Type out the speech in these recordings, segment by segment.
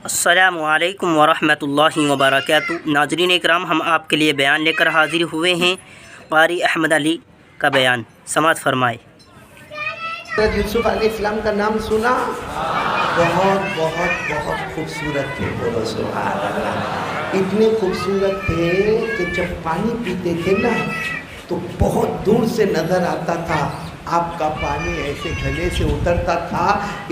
السلام علیکم ورحمۃ اللہ وبرکاتہ۔ ناظرین اکرام، ہم آپ کے لیے بیان لے کر حاضر ہوئے ہیں۔ قاری احمد علی کا بیان سماعت فرمائے۔ حضرت یوسف علیہ السلام کا نام سنا؟ بہت بہت بہت خوبصورت تھے، بولو سبحان اللہ۔ اتنے خوبصورت تھے کہ جب پانی پیتے تھے نا تو بہت دور سے نظر آتا تھا، آپ کا پانی ایسے گلے سے اترتا تھا،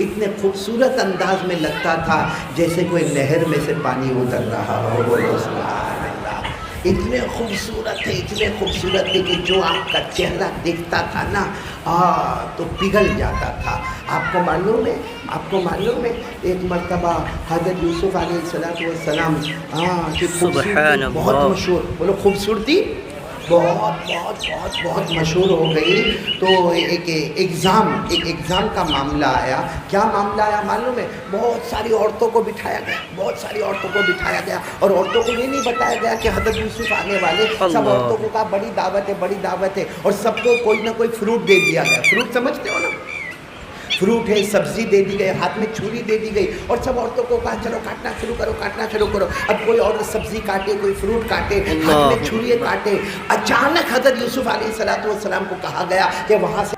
اتنے خوبصورت انداز میں لگتا تھا جیسے کوئی نہر میں سے پانی اتر رہا ہو، بولو سبحان اللہ۔ اتنے خوبصورت تھے کہ جو آپ کا چہرہ دیکھتا تھا نا تو پگھل جاتا تھا۔ آپ کو معلوم ہے ایک مرتبہ حضرت یوسف علیہ السلام کی خوبصورتی بہت مشہور، بولو خوبصورتی بہت مشہور ہو گئی۔ تو ایک ایگزام کا معاملہ آیا۔ کیا معاملہ آیا معلوم ہے؟ بہت ساری عورتوں کو بٹھایا گیا اور عورتوں کو یہ نہیں بتایا گیا کہ حضرت یوسف آنے والے، سب عورتوں کو کہا بڑی دعوت ہے اور سب کو کوئی نہ کوئی فروٹ دے دیا گیا۔ فروٹ سمجھتے ہو نا؟ فروٹ ہے، سبزی دے دی گئی، ہاتھ میں چھری دے دی گئی اور سب عورتوں کو کہا چلو کاٹنا شروع کرو۔ اب کوئی عورت سبزی کاٹے، کوئی فروٹ کاٹے، ہاتھ میں چھری کاٹے۔ اچانک حضرت یوسف علیہ السلام کو کہا گیا کہ وہاں سے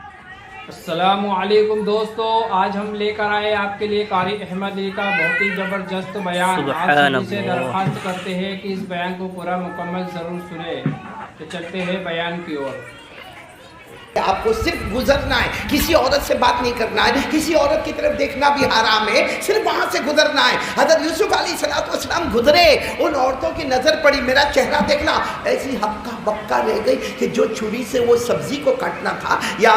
السلام علیکم دوستو، آج ہم لے کر آئے آپ کے لیے قاری احمد علی کا بہت ہی زبردست بیان۔ آپ سبھی سے درخواست کرتے ہیں کہ اس بیان کو پورا مکمل ضرور سنیں۔ تو چلتے ہیں بیان کی اور۔ آپ کو صرف گزرنا ہے، کسی عورت سے بات نہیں کرنا ہے، کسی عورت کی طرف دیکھنا بھی حرام ہے، صرف وہاں سے گزرنا ہے۔ حضرت یوسف علیہ السلام گزرے، ان عورتوں کی نظر پڑی، میرا چہرہ دیکھنا، ایسی ہکا بکا رہ گئی کہ جو چھری سے وہ سبزی کو کاٹنا تھا یا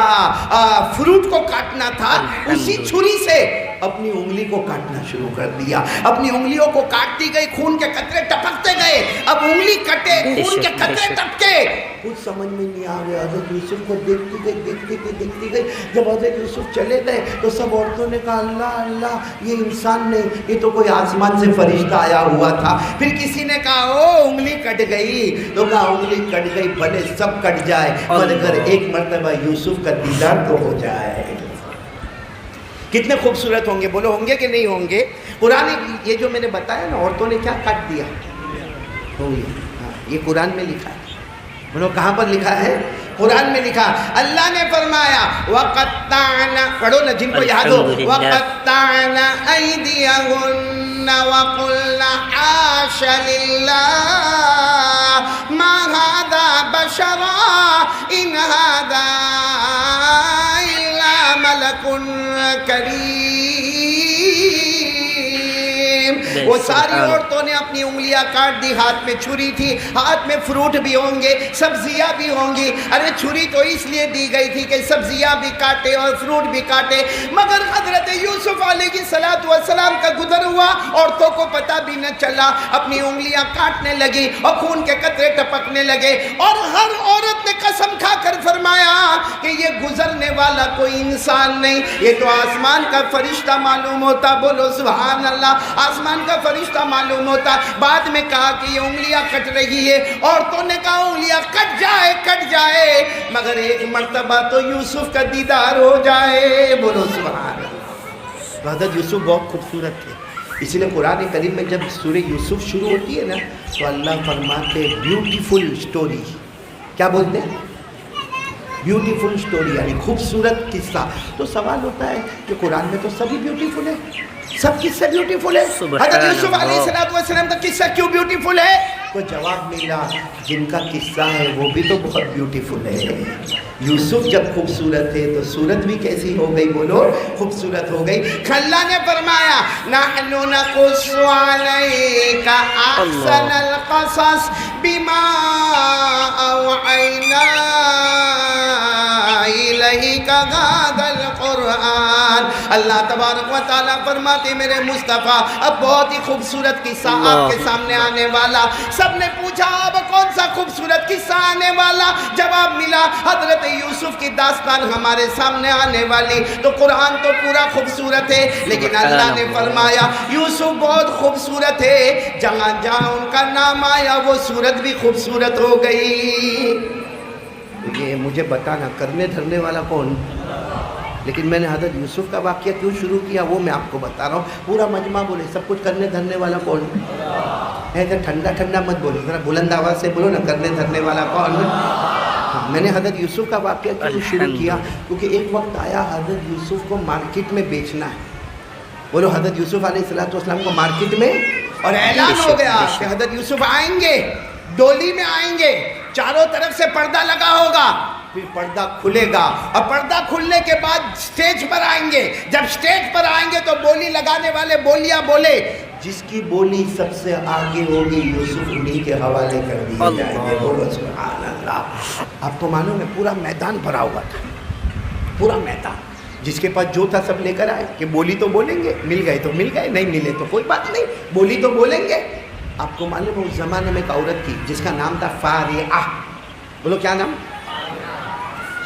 فروٹ کو کاٹنا تھا، اسی چھری سے اپنی انگلی کو کاٹنا شروع کر دیا۔ اپنی انگلیوں کو کاٹتی گئی، خون کے قطرے ٹپکتے گئے۔ اب انگلی کٹے، خون کے قطرے ٹپکے، کچھ سمجھ میں نہیں آ گیا۔ حضرت یوسف کو دیکھتی گئی۔ جب حضرت یوسف چلے گئے تو سب عورتوں نے کہا اللہ، یہ انسان نہیں، یہ تو کوئی آسمان سے فرشتہ آیا ہوا تھا۔ پھر کسی نے کہا انگلی کٹ گئی، تو کہا انگلی کٹ گئی، بھلے سب کٹ جائے مگر ایک مرتبہ یوسف کا دیدار تو ہو جائے۔ کتنے خوبصورت ہوں گے، بولو ہوں گے کہ نہیں ہوں گے؟ قرآن یہ جو میں نے بتایا نا، عورتوں نے کیا کاٹ دیا ہوں گے، یہ قرآن میں لکھا ہے۔ بولو کہاں پر لکھا ہے؟ قرآن میں لکھا۔ اللہ نے فرمایا وَقَطَّعْنَا، پڑھو نا جن کو یاد ہو، وَقَطَّعْنَا أَيْدِيَهُنَّ وَقُلْنَا حَاشَ لِلَّهِ مَا هَذَا بَشَرًا إِنْ هَذَا إِلَّا مَلَكٌ كَرِيمٌ۔ وہ ساری عورتوں نے اپنی انگلیاں کاٹ دی، ہاتھ میں چھری تھی، ہاتھ میں فروٹ بھی ہوں گے، سبزیاں بھی ہوں گی۔ ارے چھری تو اس لیے دی گئی تھی کہ سبزیاں بھی کاٹے اور فروٹ بھی کاٹے، مگر حضرت یوسف علیہ السلام کا گزر ہوا، عورتوں کو پتہ بھی نہ چلا، اپنی انگلیاں کاٹنے لگی اور خون کے قطرے ٹپکنے لگے، اور ہر عورت نے قسم کھا کر فرمایا کہ یہ گزرنے والا کوئی انسان نہیں، یہ تو آسمان کا فرشتہ معلوم ہوتا۔ بولو سبحان اللہ، آسمان کا فرشتہ معلوم ہوتا۔ بعد میں کہا کہ یہ انگلیاں کٹ رہی ہے، عورتوں نے کہا انگلیاں کٹ جائے مگر ایک مرتبہ تو یوسف کا دیدار ہو جائے۔ بولو سبحان اللہ۔ حضرت یوسف بہت خوبصورت تھے، اسی لیے قرآن کریم میں جب سورہ یوسف شروع ہوتی ہے نا تو اللہ فرماتے بیوٹیفل سٹوری، کیا بولتے ہیں؟ بیوٹیفل سٹوری، یعنی خوبصورت قصہ۔ تو سوال ہوتا ہے کہ قرآن میں تو سبھی بیوٹیفل ہے، سب قصے بیوٹیفل ہے، حضرت یوسف علیہ السلام کا قصہ کیوں بیوٹیفل ہے؟ تو جواب ملا جن کا قصہ ہے وہ بھی تو بہت بیوٹیفل ہے۔ یوسف جب خوبصورت ہے تو صورت بھی کیسی ہو گئی؟ بولو خوبصورت ہو گئی۔ اللہ نے فرمایا نحن نقص علیک احسن القصص بما اوحینا الیک ھذا القرآن۔ اللہ تبارک و تعالیٰ فرماتے میرے مصطفیٰ اب بہت ہی خوبصورت قصہ آپ کے سامنے آنے والا۔ سب نے پوچھا اب کون سا خوبصورت قصہ آنے والا؟ جواب ملا حضرت یوسف کی داستان ہمارے سامنے آنے والی۔ تو قرآن تو پورا خوبصورت ہے، لیکن اللہ نے فرمایا یوسف بہت خوبصورت ہے، جہاں جہاں ان کا نام آیا وہ صورت بھی خوبصورت ہو گئی۔ یہ مجھے بتانا کرنے دھرنے والا کون؟ لیکن میں نے حضرت یوسف کا واقعہ کیوں شروع کیا وہ میں آپ کو بتا رہا ہوں. پورا مجمع بولے, سب کچھ کرنے دھرنے والا کون ہے؟ ٹھنڈا ٹھنڈا مت بولو, ذرا بلند آواز سے بولو نا, کرنے دھرنے والا کون ہے؟ ہاں, میں نے حضرت یوسف کا واقعہ کیوں شروع کیا؟ کیونکہ ایک وقت آیا حضرت یوسف کو مارکیٹ میں بیچنا ہے. بولو, حضرت یوسف علیہ السلام کو مارکیٹ میں, اور اعلان ہو گیا کہ حضرت یوسف آئیں گے, ڈولی میں آئیں گے, چاروں طرف سے پردہ لگا ہوگا, پھر پردہ کھلے گا, اور پردہ کھلنے کے بعد سٹیج پر آئیں گے. جب سٹیج پر آئیں گے تو بولی لگانے والے بولیاں بولے, جس کی بولی سب سے آگے ہوگی یوسف انہی کے حوالے کر دیے جائیں گے. بولو سبحان اللہ. آپ کو معلوم ہے پورا میدان بھرا ہوا تھا, پورا میدان. جس کے پاس جو تھا سب لے کر آئے کہ بولی تو بولیں گے, مل گئے تو مل گئے, نہیں ملے تو کوئی بات نہیں, بولی تو بولیں گے. آپ کو معلوم ہے اس زمانے میں ایک عورت تھی جس کا نام تھا فاریہ. بولو کیا نام؟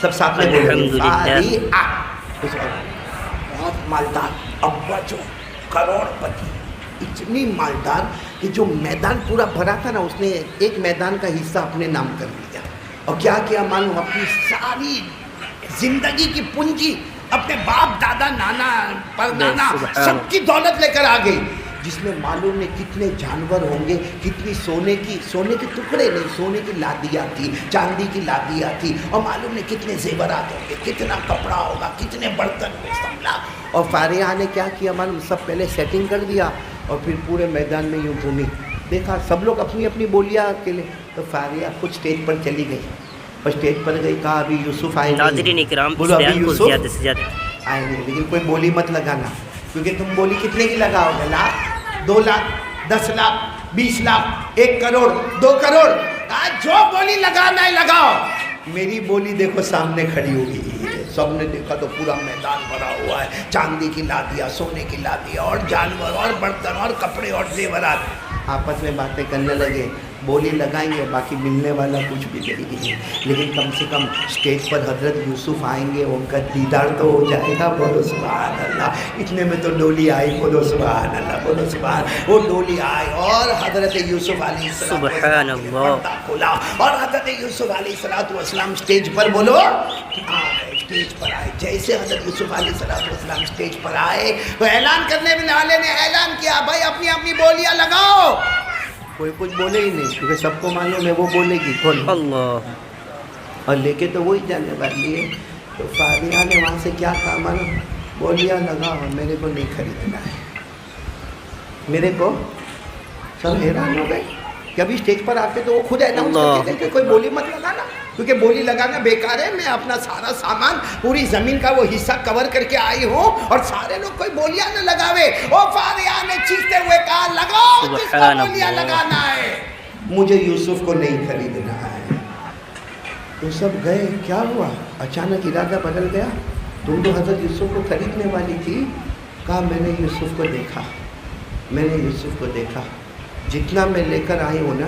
سب ساتھ میں بولو, فاریہ. بہت مالدار, ابا جو کروڑ پتی, اتنی مالدار کہ جو میدان پورا بھرا تھا نا, اس نے ایک میدان کا حصہ اپنے نام کر لیا. اور کیا کیا معلوم, اپنی ساری زندگی کی پونجی اپنے باپ دادا نانا پردانا سب کی دولت لے کر آ گئی, جس میں معلوم نہیں کتنے جانور ہوں گے, کتنی سونے کے ٹکڑے نہیں, سونے کی لادیاں تھی, چاندی کی لادیاں تھی, اور معلوم نہیں کتنے زیورات ہوں گے, کتنا کپڑا ہوگا, کتنے برتن ہوئے, سمجھا. اور فاریہ نے کیا کیا معلوم, سب پہلے سیٹنگ کر دیا, اور پھر پورے میدان میں یوں گھومی, دیکھا سب لوگ اپنی اپنی بولیاں اکیلے. تو فاریہ خود اسٹیج پر چلی گئی, اور اسٹیج پر گئی, کہا ابھی یوسف آئے ناظرین اکرام, اس بیان کو زیادہ سے زیادہ آئیں گے, لیکن کوئی بولی مت لگانا, کیونکہ تم بولی کتنے کی لگاؤ گے, لاکھ, 2 لاکھ, 10 لاکھ, 20 لاکھ, 1 کروڑ, 2 کروڑ, جو بولی لگانا ہے لگاؤ. میری بولی دیکھو سامنے کھڑی ہوگی, سب نے دیکھا تو پورا میدان بھرا ہوا ہے, چاندی کی لادیاں, سونے کی لادیاں, اور جانور, اور برتن, اور کپڑے, اور زیورات. آپس میں باتیں کرنے لگے, بولی لگائیں گے, باقی ملنے والا کچھ بھی نہیں, لیکن کم سے کم اسٹیج پر حضرت یوسف آئیں گے, ان کا دیدار تو ہو جائے گا. بولو سبحان اللہ. اتنے میں تو ڈولی آئی, بولو سبحان اللہ, بولو سبحان. وہ ڈولی آئی اور حضرت یوسف علیہ السلام سبحان اللہ کھولا, اور حضرت یوسف علیہ السلام اسٹیج پر, بولو اسٹیج پر آئے. جیسے حضرت یوسف علیہ السلام اسٹیج پر آئے تو اعلان کرنے والے نے اعلان کیا, بھائی اپنی اپنی بولیاں لگاؤ. کوئی کچھ بولے ہی نہیں, کیونکہ سب کو معلوم ہے وہ بولے گی کون, اللہ, اور لے کے تو وہی جانے والی ہے. تو فاریہ نے وہاں سے کیا کہا معلوم, بولیاں لگاؤ, میرے کو نہیں خریدنا ہے. میرے کو سب حیران ہو گئے کہ ابھی اسٹیج پر آتے تو وہ خود اعلان کرتے تھے کہ کوئی بولی مت لگانا, کیونکہ بولی لگانا بیکار ہے. میں اپنا سارا سامان, پوری زمین کا وہ حصہ کور کر کے آئی ہوں, اور سارے لوگ کوئی بولیاں نہ لگاوے. وہ فاریہ نے چیختے ہوئے کہا, لگاؤ جس کو بولیاں لگانا ہے, مجھے یوسف کو نہیں خریدنا ہے. تو سب گئے, کیا ہوا, اچانک ارادہ بدل گیا. تم تو حضرت یوسف کو خریدنے والی تھی. کہا میں نے یوسف کو دیکھا, میں نے یوسف کو دیکھا, جتنا میں لے کر آئی ہوں نا,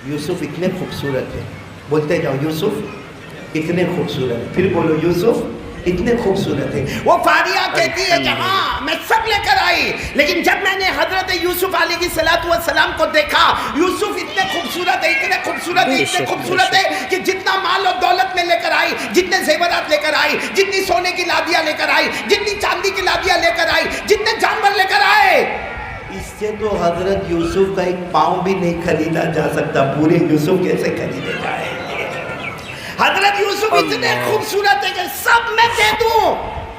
یوسف اتنے خوبصورت ہے. بولتے جاؤ, یوسف اتنے خوبصورت ہے. پھر بولو, یوسف اتنے خوبصورت ہے. وہ فاریہ کہتی ہے کہ ہاں میں سب لے کر آئی, لیکن جب میں نے حضرت یوسف علیہ السلام کو دیکھا, یوسف اتنے خوبصورت ہے, اتنے خوبصورت ہے, اتنے خوبصورت ہے کہ جتنا مال و دولت میں لے کر آئی, جتنے زیورات لے کر آئی, جتنی سونے کی لادیاں لے کر آئی, جتنی چاندی کی لادیاں لے کر آئی, جتنے جانور لے کر آئے, اس سے تو حضرت یوسف کا ایک پاؤں بھی نہیں خریدا جا سکتا. پورے یوسف کیسے خریدے جائیں گے؟ حضرت یوسف اتنے خوبصورت ہے کہ سب میں دے دوں,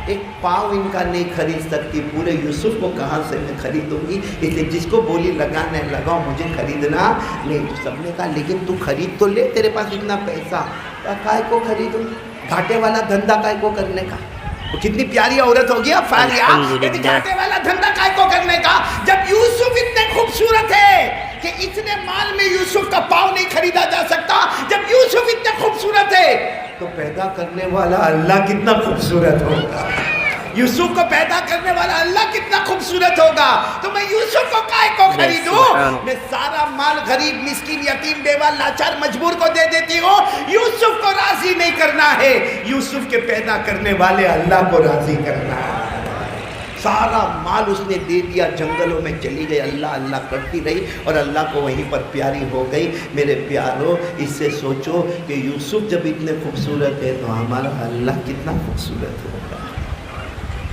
ایک پاؤں ان کا نہیں خرید سکتی. پورے یوسف کو کہاں سے میں خریدوں گی؟ اس لیے جس کو بولی لگانا ہے لگاؤ, مجھے خریدنا نہیں. سب نے کہا لیکن تو خرید تو لے, تیرے پاس اتنا پیسہ, کائے کو خریدوں, گھاٹے والا دھندا کائے کو کرنے کا. کتنی پیاری عورت ہوگی اب فاریہ, گھاٹے والا دھندا کائے کو کرنے کا, جب یوسف اتنے خوبصورت ہے کہ اتنے مال میں یوسف کا پاؤں نہیں خریدا جا سکتا. جب یوسف اتنے خوبصورت ہے تو پیدا کرنے والا اللہ کتنا خوبصورت ہوگا, یوسف کو پیدا کرنے والا اللہ کتنا خوبصورت ہوگا. تو میں یوسف کو کائے کو خریدوں, میں سارا مال غریب, مسکین, یتیم, بیوہ, لاچار, مجبور کو دے دیتی ہوں. یوسف کو راضی نہیں کرنا ہے, یوسف کے پیدا کرنے والے اللہ کو راضی کرنا ہے. سارا مال اس نے دے دیا, جنگلوں میں چلی گئی, اللہ اللہ کرتی رہی, اور اللہ کو وہیں پر پیاری ہو گئی. میرے پیارو, اس سے سوچو کہ یوسف جب اتنے خوبصورت ہے تو ہمارا اللہ کتنا خوبصورت ہوگا.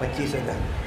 25,000।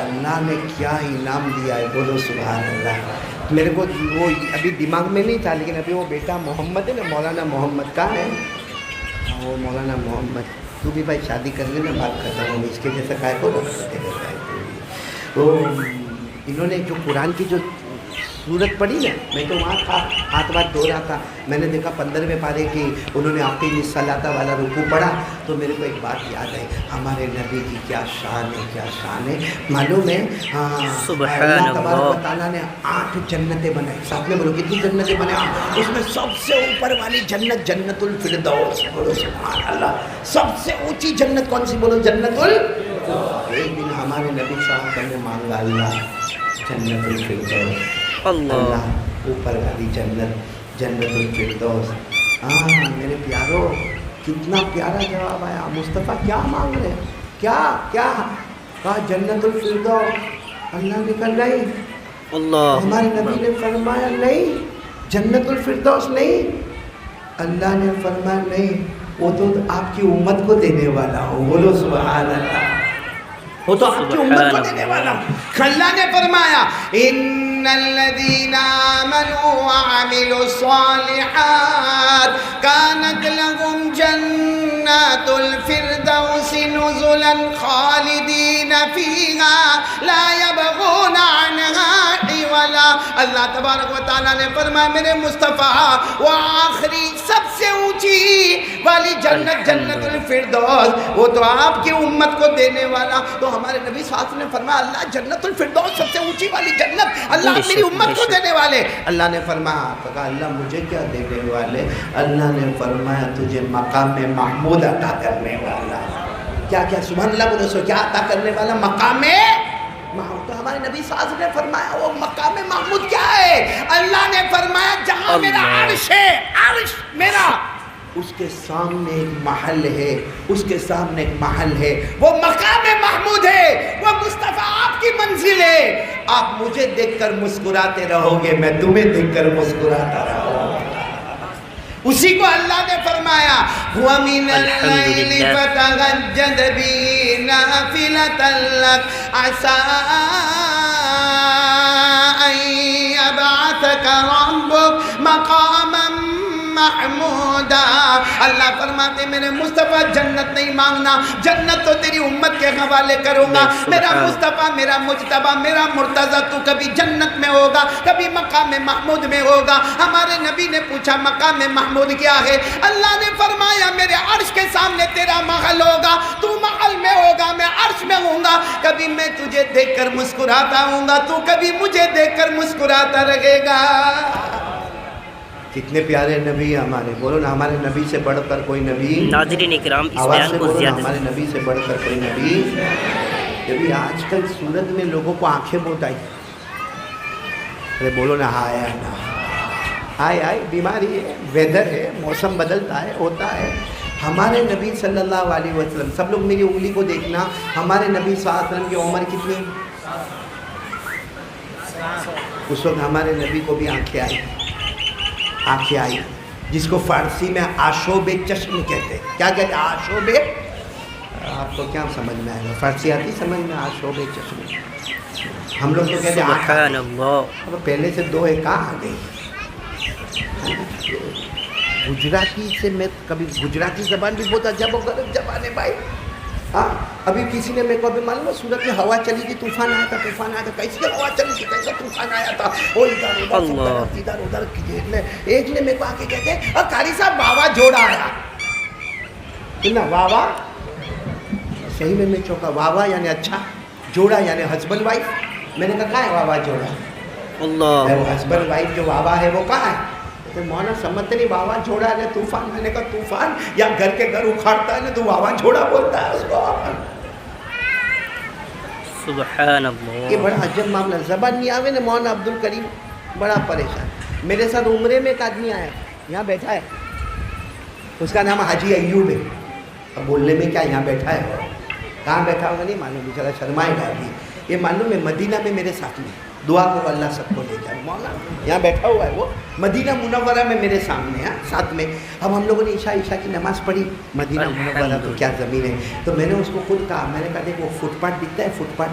اللہ نے کیا انعام دیا ہے، بولو سبحان اللہ۔ میرے کو وہ ابھی دماغ میں نہیں تھا، لیکن ابھی وہ بیٹا محمد ہے نا، مولانا محمد کہاں ہے وہ مولانا محمد، تو بھی بھائی شادی کر لینا، بات کرتا ہوں اس کے جیسا کائے کو رکھتے رہتا ہے۔ تو انہوں نے جو قرآن کی جو سورت پڑھی نا، میں تو وہاں تھا، ہاتھ بات دھو رہا تھا، میں نے دیکھا 15ویں پارے کی انہوں نے اقیم الصلاۃ والا رکوع پڑھا، تو میرے کو ایک بات یاد ہے، ہمارے نبی کی کیا شان ہے، کیا شان ہے، معلوم ہے؟ اللہ تبارک و تعالیٰ نے 8 جنتیں بنائی، ساتھ میں بولو کتنی جنتیں بنائی؟ اس میں سب سے اوپر والی جنت جنت الفردوس، بولو سبحان اللہ۔ سب سے اونچی جنت کون سی؟ بولو جنت الفردوس۔ ایک دن ہمارے نبی صاحب نے مانگا، اللہ جنت الفردوس، اللہ اوپر والی جنت جنت الفردوس۔ ہاں میرے پیارو، کتنا پیارا جواب آیا۔ مصطفیٰ کیا مانگ رہے ہیں؟ کیا کہا جنت الفردوس۔ اللہ نے کہا نہیں، ہمارے نبی نے فرمایا نہیں، جنت الفردوس نہیں۔ اللہ نے فرمایا نہیں، وہ تو آپ کی امت کو دینے والا ہوں، بولو سبحان اللہ، وہ تو آپ کی امت کو دینے والا ہوں۔ اللہ نے فرمایا ان الذین آمنوا وعملوا الصالحات كانت لهم جنات الفردوس نزلا خالدین فیها لا يبغون عنها حولا۔ اللہ تبارک و تعالیٰ نے فرمایا میرے مصطفیٰ، وہ آخری سب سے اونچی والی جنت جنت الفردوس وہ تو آپ کی امت کو دینے والا۔ تو ہمارے نبی صلی اللہ علیہ وسلم نے فرمایا اللہ جنت الفردوس سب سے اونچی والی جنت اللہ میری امت کو دینے والے۔ اللہ نے فرمایا، کہا اللہ مجھے کیا دینے والے؟ اللہ نے فرمایا تجھے مقام محمود عطا کرنے والا۔ کیا کیا؟ سبحان اللہ بولو سو، کیا عطا کرنے والا؟ مقام محمود۔ تو ہمارے نبی صلی اللہ علیہ وسلم نے فرمایا وہ مقام محمود کیا ہے؟ اللہ نے فرمایا جہاں میرا عرش ہے، عرش میرا، اس کے سامنے ایک محل ہے، اس کے سامنے ایک محل ہے، وہ مقام محمود ہے، وہ مصطفیٰ آپ کی منزل ہے۔ آپ مجھے دیکھ کر مسکراتے رہو گے، میں تمہیں دیکھ کر مسکراتا رہوں گا۔ اسی کو اللہ نے فرمایا وَمِنَ اللَّيْلِ فَتَهَجَّدْ بِهِ نَافِلَةً لَكَ عَسَىٰ أَن يَبْعَثَكَ رَبُّكَ مَقَامًا محمودا۔ اللہ فرماتے میرے مصطفیٰ جنت نہیں مانگنا، جنت تو تیری امت کے حوالے کروں گا۔ میرا مصطفیٰ، میرا مجتبیٰ، میرا مرتضیٰ، تو کبھی جنت میں ہوگا، کبھی مقام محمود میں ہوگا۔ ہمارے نبی نے پوچھا مقام محمود کیا ہے؟ اللہ نے فرمایا میرے عرش کے سامنے تیرا محل ہوگا، تو محل میں ہوگا، میں عرش میں ہوں گا۔ کبھی میں تجھے دیکھ کر مسکراتا ہوں گا، تو کبھی مجھے دیکھ کر مسکراتا رہے گا۔ کتنے پیارے نبی ہمارے، بولو نا ہمارے نبی سے بڑھ کر کوئی نبی۔ ناظرین اکرام اس آواز بیان سے کو بولو نا زیادہ ہمارے نبی سے بڑھ کر کوئی نبی۔ جبھی آج کل صورت میں لوگوں کو آنکھیں بہت آئی، ارے بولو نا ہائے نا، آئے بیماری ہے، ویدر ہے، موسم بدلتا ہے، ہوتا ہے۔ ہمارے نبی صلی اللہ علیہ وسلم، سب لوگ میری انگلی کو دیکھنا، ہمارے نبی صلی اللہ علیہ وسلم کی عمر کتنی؟ اس وقت ہمارے نبی کو بھی آنکھیں آئی، جس کو فارسی میں آشوب چشم کہتے ہیں۔ کیا کہتے ہیں؟ آشوب، آپ کو کیا سمجھ میں آئے گا؟ فارسی آتی سمجھ میں؟ آشوب چشم، ہم لوگ تو کہتے ہیں آنکھ۔ سبحان اللہ، اب پہلے سے دو ایک کہاں آ گئی؟ گجراتی سے میں کبھی، گجراتی زبان بھی بہت عجب و غریب زبان ہے بھائی۔ ہاں ابھی کسی نے میرے کو ابھی معلوم ہے سورت میں ہوا چلی تھی، طوفان آیا تھا، کیسی ہوا چلی تھی، کیسا طوفان آیا تھا، وہ ادھر ادھر ایک نے میرے کو آ کے کہتے اور قاری صاحب واوا جوڑا آیا نا، واوا صحیح میں چوکا، واوا یعنی اچھا، جوڑا یعنی ہسبینڈ وائف۔ میں نے کہا کہاں ہے واوا جوڑا؟ اللہ، وہ ہسبینڈ وائف جو واوا ہے وہ کہاں ہے؟ مولانا سمجھتے نہیں، واوا جھوڑا ہے طوفان۔ میں نے کہا طوفان یا گھر کے گھر اکھاڑتا ہے نا تو واوا جھوڑا بولتا ہے اس کو۔ سبحان اللہ، یہ بڑا عجب معاملہ، زبان نہیں آوے نا۔ مولانا عبد الکریم بڑا پریشان، میرے ساتھ عمرے میں ایک آدمی آیا، یہاں بیٹھا ہے، اس کا نام حاجی ایوب ہے۔ اب بولنے میں کیا، یہاں بیٹھا ہے، کہاں بیٹھا ہوگا نہیں معلوم، بیچارہ شرمائے گا ابھی۔ یہ معلوم ہے مدینہ میں میرے ساتھ میں، دعا کرو اللہ سب کو لے جائے۔ مولانا یہاں بیٹھا ہوا ہے، وہ مدینہ منورہ میں میرے سامنے ہے ساتھ میں۔ اب ہم لوگوں نے عشاء کی نماز پڑھی، مدینہ منورہ تو کیا زمین ہے۔ تو میں نے اس کو خود کہا، میں نے کہا دیکھ وہ فٹ پاتھ دکھتا ہے، فٹ پاتھ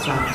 7।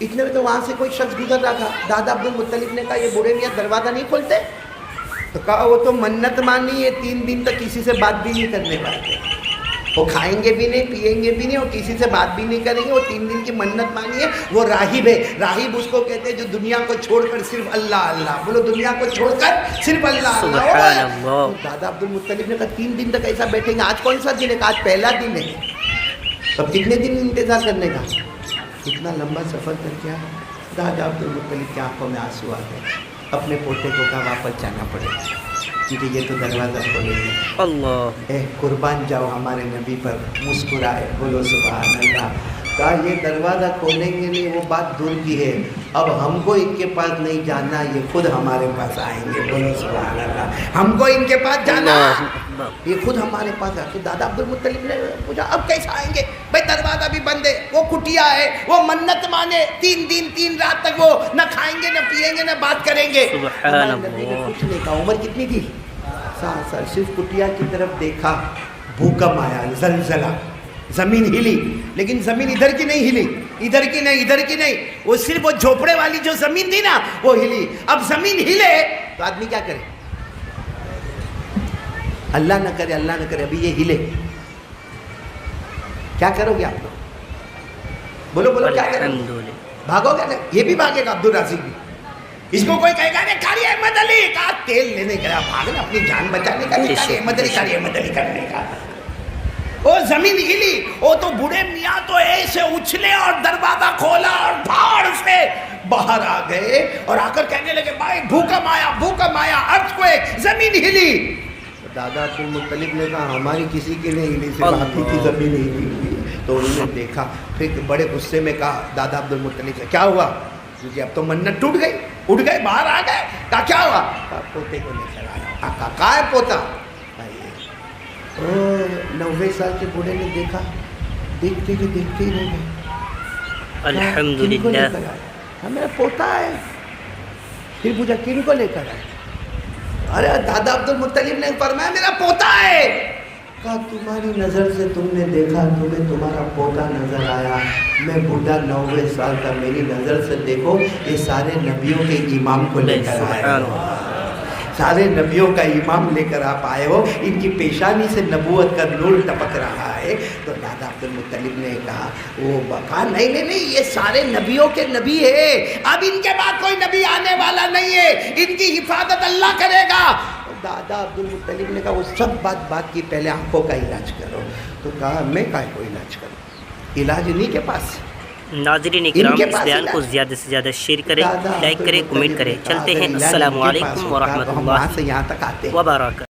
اتنے میں تو وہاں سے کوئی شخص گزر رہا تھا. دادا عبد المطلب نے کہا یہ بوڑھے میاں دروازہ نہیں کھولتے؟ تو کہا وہ تو منت مانی ہے, 3 دن تک کسی سے بات بھی نہیں کرنے پاتے, وہ کھائیں گے بھی نہیں, پیئیں گے بھی نہیں, اور کسی سے بات بھی نہیں کریں گے. وہ 3 دن کی منت مانی ہے. وہ راہب ہے. راہب اس کو کہتے ہیں جو دنیا کو چھوڑ کر صرف اللہ اللہ, بولو دنیا کو چھوڑ کر صرف اللہ اللہ. سبحان اللہ. دادا عبد المطلب نے کہا 3 دن تک ایسا بیٹھیں گے. آج کون سا دن ہے؟ آج پہلا دن ہے. اب کتنے دن انتظار کرنے کا؟ اتنا لمبا سفر کر کے آیا. دادا عبد المطلب کی آنکھوں میں آنسو آ گئے. اپنے پوتے کو کہا واپس جانا پڑے گا کیونکہ یہ تو دروازہ کھولے گے. اللہ. اے قربان جاؤ ہمارے نبی پر, مسکرائے, بولو سبحان اللہ. کہا یہ دروازہ کھولیں گے نہیں, وہ بات دور کی ہے. اب ہم کو ان کے پاس نہیں جانا, یہ خود ہمارے پاس آئیں گے. بولو سبحان اللہ. ہم کو ان کے پاس جانا, یہ خود ہمارے پاس آئے. تو دادا عبد المطلب نے پوچھا اب کیسے آئیں گے بھائی؟ دروازہ بھی بند ہے, وہ کٹیا ہے, وہ منت مانے 3 دن 3 رات تک وہ نہ کھائیں گے نہ پیئیں گے نہ بات کریں گے. سبحان نبی نے اللہ. کچھ نہیں کہا. عمر کتنی تھی؟ 7 سال. صرف کٹیا کی طرف دیکھا, بھوکم آیا, زلزلہ, زمین ہلی, لیکن زمین ادھر کی نہیں ہلی, ادھر کی نہیں, ادھر کی نہیں, وہ صرف وہ جھوپڑے والی جو زمین تھی نا وہ ہلی. اب زمین ہلے تو آدمی کیا کرے؟ اللہ نہ کرے, اللہ نہ کرے, ابھی یہ ہلے, کیا کرو گے آپ لوگ؟ بولو بولو کیا کرو گے؟ بھاگو گے نا؟ یہ بھی بھاگے گا. عبد الرازق بھی. اس کو کوئی کہے گا ارے قاری احمد علی کا تیل لینے گیا, بھاگنا اپنی جان بچانے کا. قاری احمد علی, قاری احمد علی کرنے کا. وہ زمین ہلی, وہ تو بوڑھے میاں تو ایسے اچھلے اور دروازہ کھولا اور پھاڑ سے باہر آ گئے اور آ کر کہنے لگے بھائی بھوکم آیا, بھوکم آیا, ارتھکویک, زمین ہلی. دادا عبد المطلب نے کہا ہماری کسی کی نہیں ہلی, صرف آپ کی زمین ہلی ہوئی. تو انہوں نے دیکھا, پھر بڑے غصے میں کہا دادا عبد المطلب سے کیا ہوا؟ کیونکہ اب تو منت ٹوٹ گئی, اٹھ گئے, باہر آ گئے. کہا کیا ہوا؟ کہا پوتے کو لے کر آیا. کہا ہے پوتا؟ 90 سال کے بوڑھے نے دیکھا, دیکھتے کہ دیکھتے ہی رہ گئے. الحمدللہ. میرا پوتا ہے. پھر پوچھا کن کو لے کر آئے؟ ارے دادا عبد المطلب نے فرمایا میرا پوتا ہے. کہا تمہاری نظر سے تم نے دیکھا, تمہیں تمہارا پوتا نظر آیا. میں بوڑھا 90 سال کا, میری نظر سے دیکھو یہ سارے نبیوں کے امام کو لے کر آئے ہو, سارے نبیوں کا امام لے کر آپ آئے ہو, ان کی پیشانی سے نبوت کا نور ٹپک رہا ہے. تو دادا عبد المطلب نے کہا وہ کہا نہیں نہیں نہیں, یہ سارے نبیوں کے نبی ہے, اب ان کے بعد کوئی نبی آنے والا نہیں ہے, ان کی حفاظت اللہ کرے گا. دادا عبد المطلب نے کہا وہ سب بات کی, پہلے آنکھوں کا علاج کرو. تو کہا میں کائے کو علاج کروں, علاج انہی کے پاس. ناظرین اکرام, اس بیان کو زیادہ سے زیادہ شیئر کریں, لائک کریں, کمنٹ کریں. چلتے ہیں. السلام علیکم ورحمۃ اللہ وبرکاتہ.